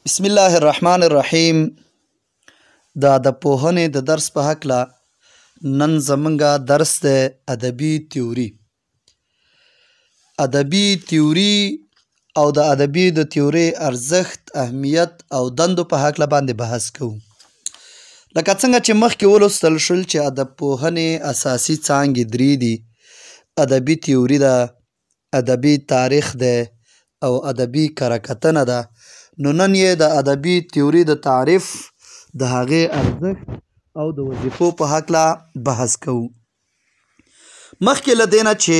بسم الله الرحمن الرحیم. د پوهنې د درس په هکله نن زمونږه درس دی ادبي تیوري. ادبي تیوري او د ادبي د تیوري ارزښت، اهمیت او دندو په هکله باندې بحث کوو. لکه څنګه چې مخکې ولوستل شول چې ادب پوهنې اساسي څانګې درې دي: ادبي تیوري ده، ادبي تاریخ دی او ادبي کره ده. نو نن یې د ادبي تیوري د تعریف، د هغې ارزښت او د وظیفو په هکله بحث کوو. مخکې له دې نه چې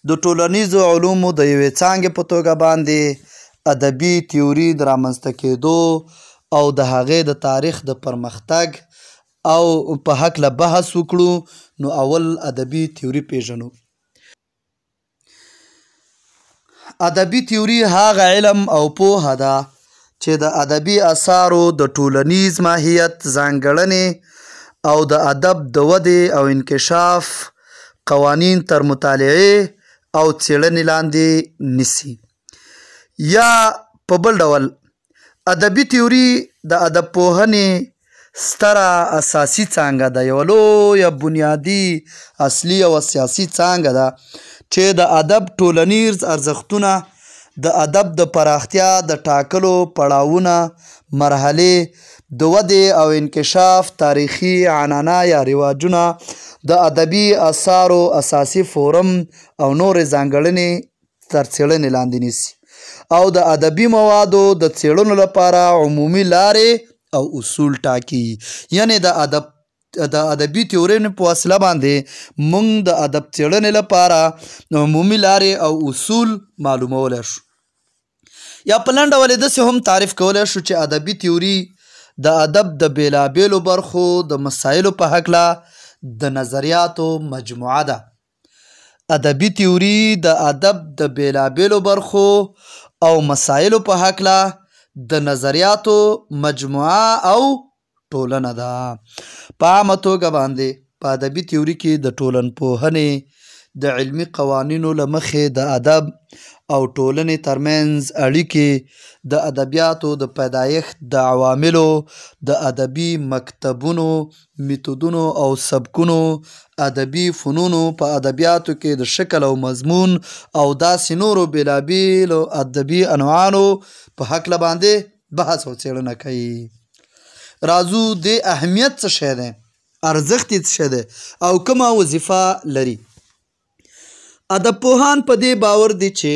د ټولنیزو علومو د یوې څانګې په توګه باندې ادبي تیوري د رامنځته کېدو او د هغې د تاریخ د پرمختګ او په هکله بحث وکړو، نو اول ادبي تیوري پیژنو. ادبي تیوري هغه علم او پوهه ده چې د ادبي اثارو د ټولنیز ماهیت، ځانګړنې او د ادب د ودې او انکشاف قوانین تر مطالعې او څېړنې لاندې نیسي. یا په بل ډول ادبي تیوري د ادب پوهنې ستره اساسي څانګه ده، یوه لویه بنیادي اصلي او سیاسي څانګه ده چې د ادب ټولنیز ارزښتونه، د ادب د پراختیا د ټاکلو پړاوونه، مرحلې، د ودې او انکشاف تاریخي عنعنه یا رواجونه، د ادبي اثارو اساسي فورم او نورې ځانګړنې تر څېړنې لاندې نیسي او د ادبي موادو د څېړنو لپاره عمومي لارې او اصول ټاکي. یعنې د ادبي تیورۍ په وسیله باندې موږ د ادب څېړنې لپاره عمومي لارې او اصول معلومولی شو. یا په لنډ ډول یې داسې هم تعریف کولی شو چې ادبي تیوري د ادب د بېلابېلو برخو د مسایلو په هکله د نظریاتو مجموعه ده. ادبي تیوري د ادب د بېلابېلو برخو او مسایلو په هکله د نظریاتو مجموعه او ټولنه ده. په عامه توګه باندې په ادبي تیوري کې د ټولنپوهنې د علمي قوانینو له مخې د ادب او ټولنې ترمنځ اړیکې، د ادبیاتو د پیدایښت د عواملو، د ادبي مکتبونو، میتودونو او سبکونو، ادبي فنونو په ادبیاتو کې د شکل او مضمون او داسې نورو بېلابېلو ادبي انواعو په هکله باندې بحث او څېړنه کوي. راځو د اهمیت څه شی دی، ارزښت یې څه شی دی او کومه وظیفه لري. ادب پوهان په دې باور دي چې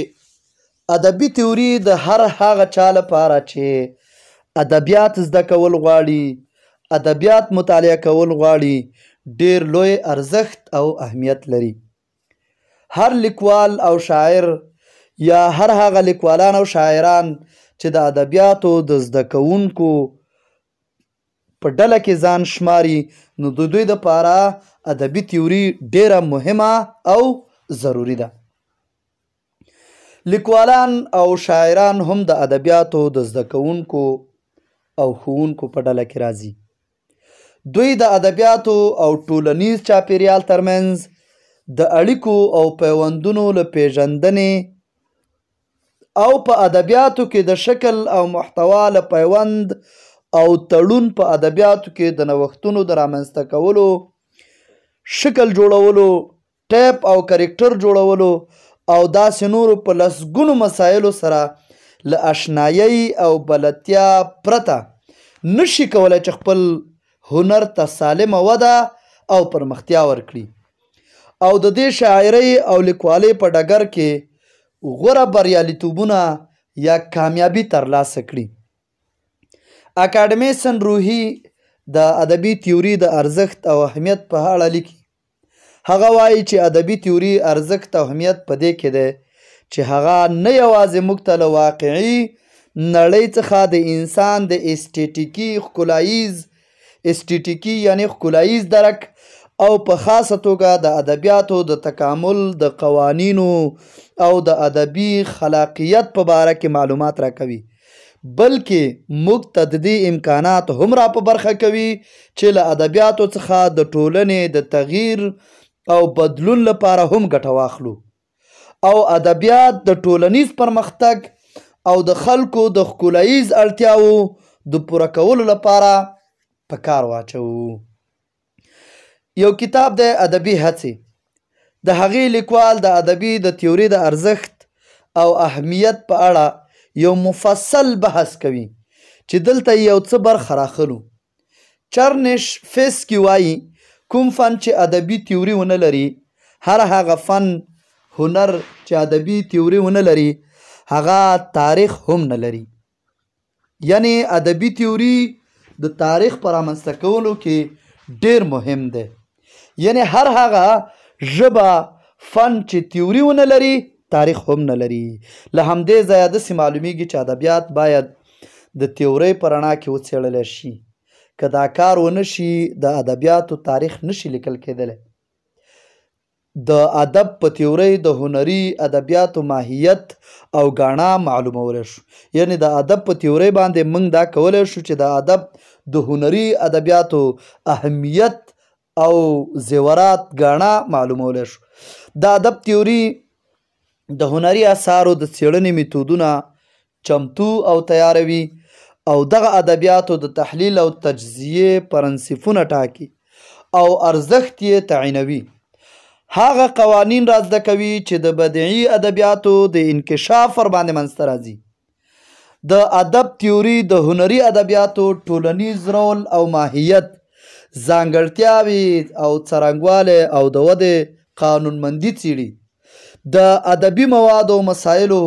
ادبي تیوري د هر هغه چا لپاره چې ادبیات زده کول غواړي، ادبیات مطالعه کول غواړي، ډېر لوی ارزښت او اهمیت لري. هر لیکوال او شاعر یا هر هغه لیکوالان او شاعران چې د ادبیاتو د زده کوونکو په ډله کې ځان شماري، نو د دوی دپاره ادبي تیوري ډېره مهمه او ضروري ده. لیکوالان او شاعران هم د ادبیاتو د زده کوونکو او ښوونکو په ډله کې راځي. دوی د ادبیاتو او ټولنیز چاپیریال ترمنځ د اړیکو او پیوندونو له پیژندنې او په ادبیاتو کې د شکل او محتوا له پیوند او تړون، په ادبیاتو کې د نوښتونو د رامنځته کولو، شکل جوړولو، ټیپ او کرکټر جوړولو او داسې نورو په لسګونو مسایلو سره له اشنایۍ او بلدتیا پرته نشي کولی چې خپل هنر ته سالمه وده او پرمختیا ورکړي او د دې شاعرۍ او لیکوالۍ په ډګر کې غوره بریالیتوبونه یا کامیابي ترلاسه کړي. اکاډمیسن روحي د ادبي تیوري د ارزښت او اهمیت په اړه لیکي. هغه وایي چې ادبي تیوري ارزښت او اهمیت په دې کې دی چې هغه نه یوازې موږ ته له واقعي نړۍ څخه د انسان د استیټیکي یعنې ښکلاییز درک او په خاصه توګه د ادبیاتو د تکامل، د قوانینو او د ادبي خلاقیت په باره کې معلومات راکوي، بلکې موږ ته د دې امکانات هم را په برخه کوي چې له ادبیاتو څخه د ټولنې د تغییر او بدلون لپاره هم ګټه واخلو او ادبیات د ټولنیز پرمختګ او د خلکو د ښکلاییز اړتیاو د پوره کولو لپاره په کار واچوو. یو کتاب دی ادبي هڅې. د هغې لیکوال د ادبي د تیوري د ارزښت او اهمیت په اړه یو مفصل بحث کوي چې دلته یو څه برخه راخلو. چرنش فیسکي وایي کوم فن چې ادبي تیوري ونه لري، هر هغه فن هنر چې ادبي تیوري ونه لري هغه تاریخ هم نه لري. یعنی ادبي تیوري د تاریخ په رامنځته کولو کې ډیر مهم دی. یعنی هر هغه ژبه فن چې تیوري ونه لري تاریخ هم نه لري. له همدې ځایه داسې معلومیږي چې ادبیات باید د تیورۍ په رڼا کې وڅېړلی شي. که دا کار ونه شي د ادبیاتو تاریخ نشي لیکل کېدلی. د ادب په تیورۍ د هنري ادبیاتو ماهیت او ګاڼه معلومولی شو. یعنی د ادب په تیورۍ باندې موږ دا کولی شو چې د ادب د هنري ادبیاتو اهمیت او زیورات ګاڼه معلومولی شو. د ادب تیوري د هنري اثارو د څېړنې میتودونه چمتو او تیاروي او دغه ادبیاتو د تحلیل او تجزیې پرنسپونه ټاکي او ارزښت یې تعینوي. هغه قوانین را زده کوي چې د بدیعي ادبیاتو د انکشاف ور باندې منځته راځي. د ادب تیوري د هنري ادبیاتو ټولنیز رول او ماهیت، ځانګړتیاوې او څرنګوالی او د ودې قانونمندي څیړي. د ادبي موادو او مسایلو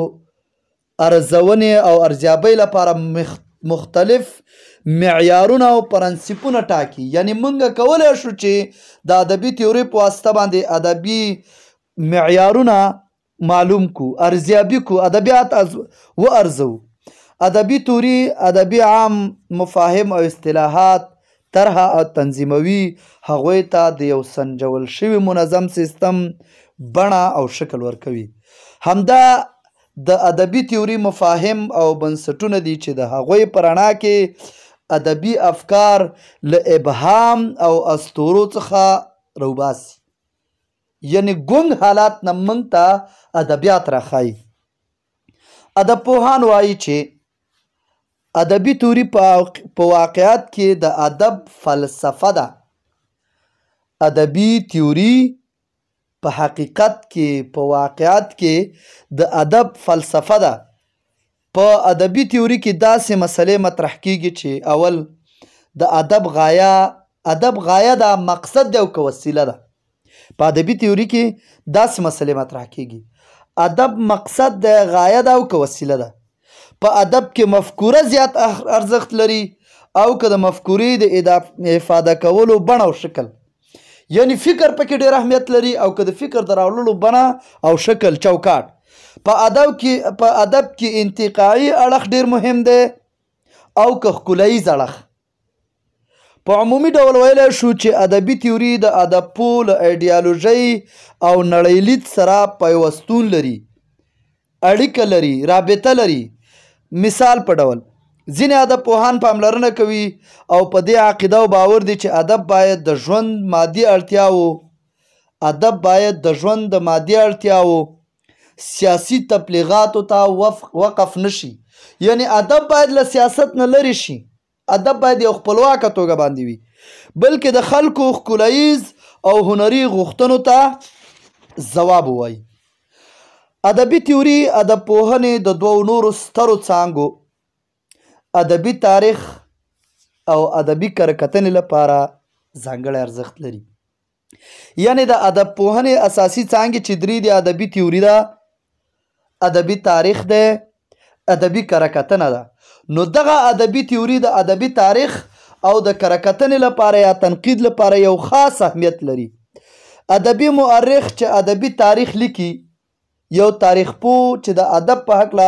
ارزونې او ارزیابۍ لپاره مختلف معیارونه او پرنسپونه ټاکي. یعنی موږ کولی شو چې د ادبي تیوري په واسطه باندې ادبي معیارونه معلوم کو، ارزیابي کو، ادبیات وارزو. ادبي تیوري ادبي عام مفاهیم او اصطلاحات طرح او تنظیموي، هغوی ته د یو سنجول شوي منظم سیستم بڼه او شکل ورکوي. همدا د ادبي تیوري مفاهیم او بنسټونه دي چې د هغوی په رڼا کې ادبي افکار له ابهام او اسطورو څخه راوباسي. یعنی ګونګ حالات نه موږ ته ادبیات راښایي. ادب پوهان وایي چې ادبي تیوري په واقعیت کې د ادب فلسفه ده. ادبي تیوري په حقیقت کې په واقعیت کې د ادب فلسفه ده. په ادبي تیوري کې داسې مسلې مطرح کیږي چې اول د ادب غایه ده، مقصد دی او که وسیله ده. په ادبي تیوري کې داسې مسلې مطرح کیږي: ادب مقصد دی، غایه ده او که وسیله ده. په ادب کې مفکوره زیات ارزښت لري او که د مفکورې د افاده کولو بڼه او شکل. یعنی فکر پکې ډېر اهمیت لري او که د فکر د راوړلو بڼه او شکل چوکاټ. په ادب کې انتقایي اړخ ډېر مهم دی او که ښکلاییز اړخ. په عمومي ډول ویلی شو چې ادبي تیوري د ادب پوه له ایډیالوژۍ او نړیلید سره پیوستون لري، اړیکه لري، رابطه لري. مثال په ډول ځینې ادب پوهان پاملرنه کوي او په دې عقیده او باور دي چې ادب باید د ژوند مادي اړتیاوو سیاسي تبلیغاتو ته وقف نشي. یعنی ادب باید له سیاست نه لرې شي. ادب باید یو خپلواکه توګه باندې وي، بلکې د خلکو ښکلاییز او هنري غوښتنو ته ځواب ووایي. ادبي تیوري ادب پوهنې د دوو نورو سترو څانګو ادبي تاریخ او ادبي کره-کتنې لپاره ځانګړی ارزښت لري. یعنی د ادب پوهنې اساسي څانګې چې درې دي: ادبي تیوري ده، ادبي تاریخ دی، ادبي کره-کتنه ده. نو دغه ادبي تیوري د ادبي تاریخ او د کره-کتنې لپاره یا تنقید لپاره یو خاص اهمیت لري. ادبي مورخ چې ادبي تاریخ لیکي، یو تاریخ پوه چې د ادب په هکله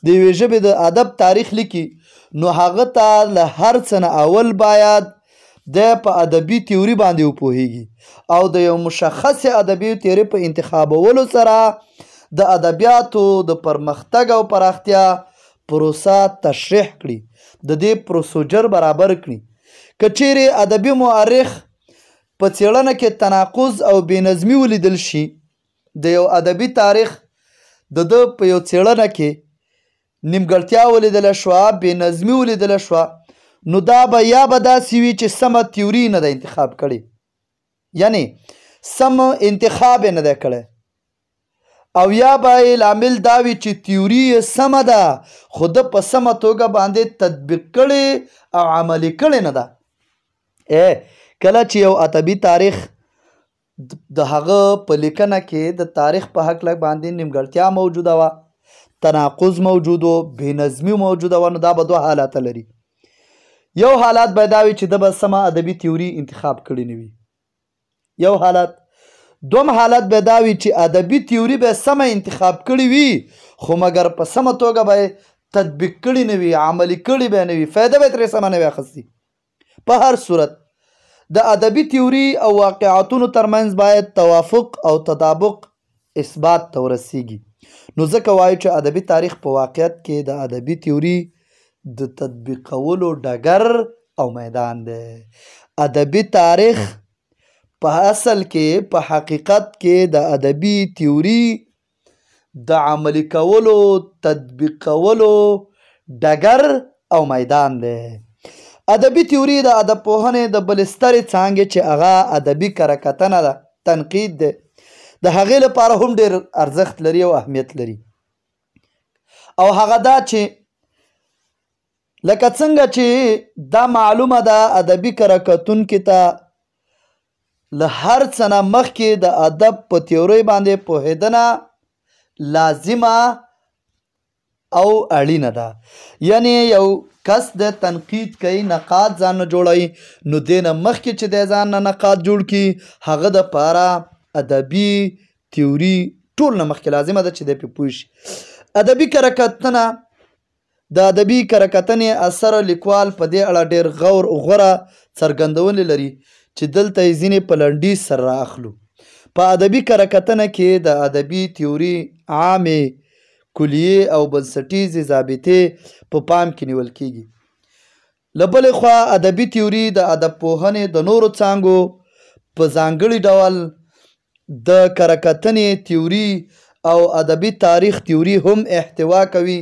د یوې ژبې د ادب تاریخ لیکي، نو هغه ته له هر څه نه اول باید د په ادبي تیوري باندې وپوهیږي او د یو مشخص ادبي تیوري په انتخابولو سره د ادبیاتو د پرمختګ او پراختیا پروسه تشریح کړي، د دې پروسیجر برابر کړي. که چیرې ادبي مورخ په څېړنه کې تناقض او بېنظمي ولیدل شي، د یو ادبي تاریخ د ده په یو څېړنه کې نیمګړتیا ولیدله شوه، بېنظمي ولیدله شوه، نو دا به یا به داسې وي چې سمه تیوري نه ده انتخاب کړې، یعنی سم انتخاب یې نه دی کړی، او یا به یې لامل دا وي چې تیوري یې سمه ده خو ده په سمه توګه باندې تطبیق کړې او عملي کړې نه ده. کله چې یو ادبي تاریخ د هغه په لیکنه کې د تاریخ په هکله باندې نیمګړتیا موجوده وه، تناقض موجود و، بېنظمي موجوده وه، نو دا به دوه حالاته لري. یو حالات به دا وي چې ده به سمه ادبي تیوري انتخاب کړې نه وي، یو حالت. دوم حالت به دا وي چې ادبي تیوري به سمه انتخاب کړې وي خو مګر په سمه توګه به تطبیق کړي نه وي، عملي کړي به نه وي، فایده به ترې سمه نه وي اخیستې. په هر صورت د ادبي تیوري او واقعاتونو ترمنځ باید توافق او تطابق اثبات ته ورسیږي. نو ځکه وایو چې ادبي تاریخ په واقعیت کې د ادبي تیوري د تطبیقولو ډګر او میدان دی. ادبي تاریخ په اصل کې په حقیقت کې د ادبي تیوري د عملي کولو تطبیقولو ډګر او میدان دی. ادبي تیوري د ادب پوهنې د بلې سترې څانګې چې هغه ادبي کره کتنه ده، تنقید دی، د هغې لپاره هم ډېر ارزښت لري او اهمیت لري. او هغه دا چې لکه څنګه چې دا معلومه ده ادبي کره کتونکي ته له هر څه نه مخکې د ادب په تیورۍ باندې پوهېدنه لازمه او اړینه ده. یعنی یو کس د تنقید کوي، نقاد ځان نه جوړوي، نو دې نه مخکې چې دی ځان نه نقاد جوړ کړي هغه دپاره ادبي تیوري ټول نه مخکې لازمه ده چې دی پرې پوه شي. ادبي کره کتنه د ادبي کره کتنې اثر لیکوال په دې اړه ډېر غوره څرګندونې لري چې دلته یې ځینې په لنډیز سره رااخلو. په ادبي کره کتنه کې د ادبي تیوري عامې کلیې او بنسټیزې ضابطې په پام کې نیول کیږي. له بلې خوا ادبي تیوري د ادب پوهنې د نورو څانګو په ځانګړي ډول د کره کتنې تیوري او ادبي تاریخ تیوري هم احتوا کوي،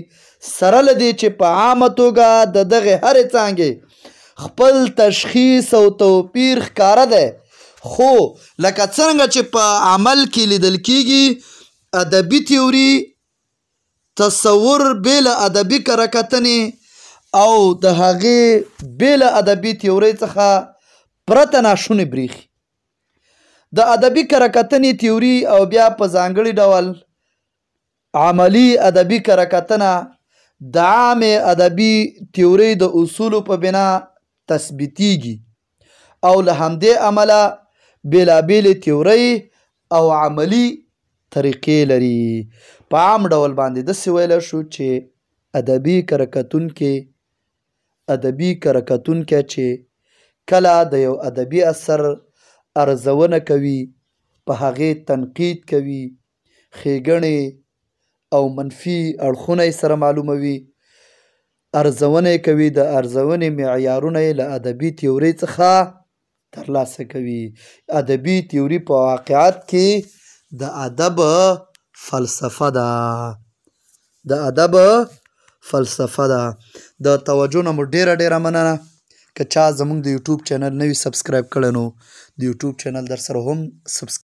سره له دې چې په عامه توګه د دغې هرې څانګې خپل تشخیص او توپیر ښکاره دی. خو لکه څرنګه چې په عمل کې لیدل کیږي ادبي تیوري تصور بې له ادبي کره کتنې او د هغې بې له ادبي تیورۍ څخه پرته ناشونې بریښي. د ادبي کره کتنې تیوري او بیا په ځانګړي ډول عملي ادبي کره کتنه د عامې ادبي تیورۍ د اصولو په بنا تثبیتیږي او له همدې امله بېلابېلې تیورۍ او عملي طریقې لري. په عام ډول باندې داسې ویلی شو چې ادبي کره کتونکی چې کله د یو ادبي اثر ارزونه کوي، په هغې تنقید کوي، ښېګڼې او منفي اړخونه یې سره معلوموي، ارزونه یې کوي، د ارزونې معیارونه یې له ادبي تیورۍ څخه ترلاسه کوي. ادبي تیوري په واقعیت کې د ادب فلسفه ده. د توجه نه مو ډیره مننه. که چا زموږ د یوټیوب چینل نوي سبسکرایب کړی نو د یوټیوب چینل در سره هم سبسکرایب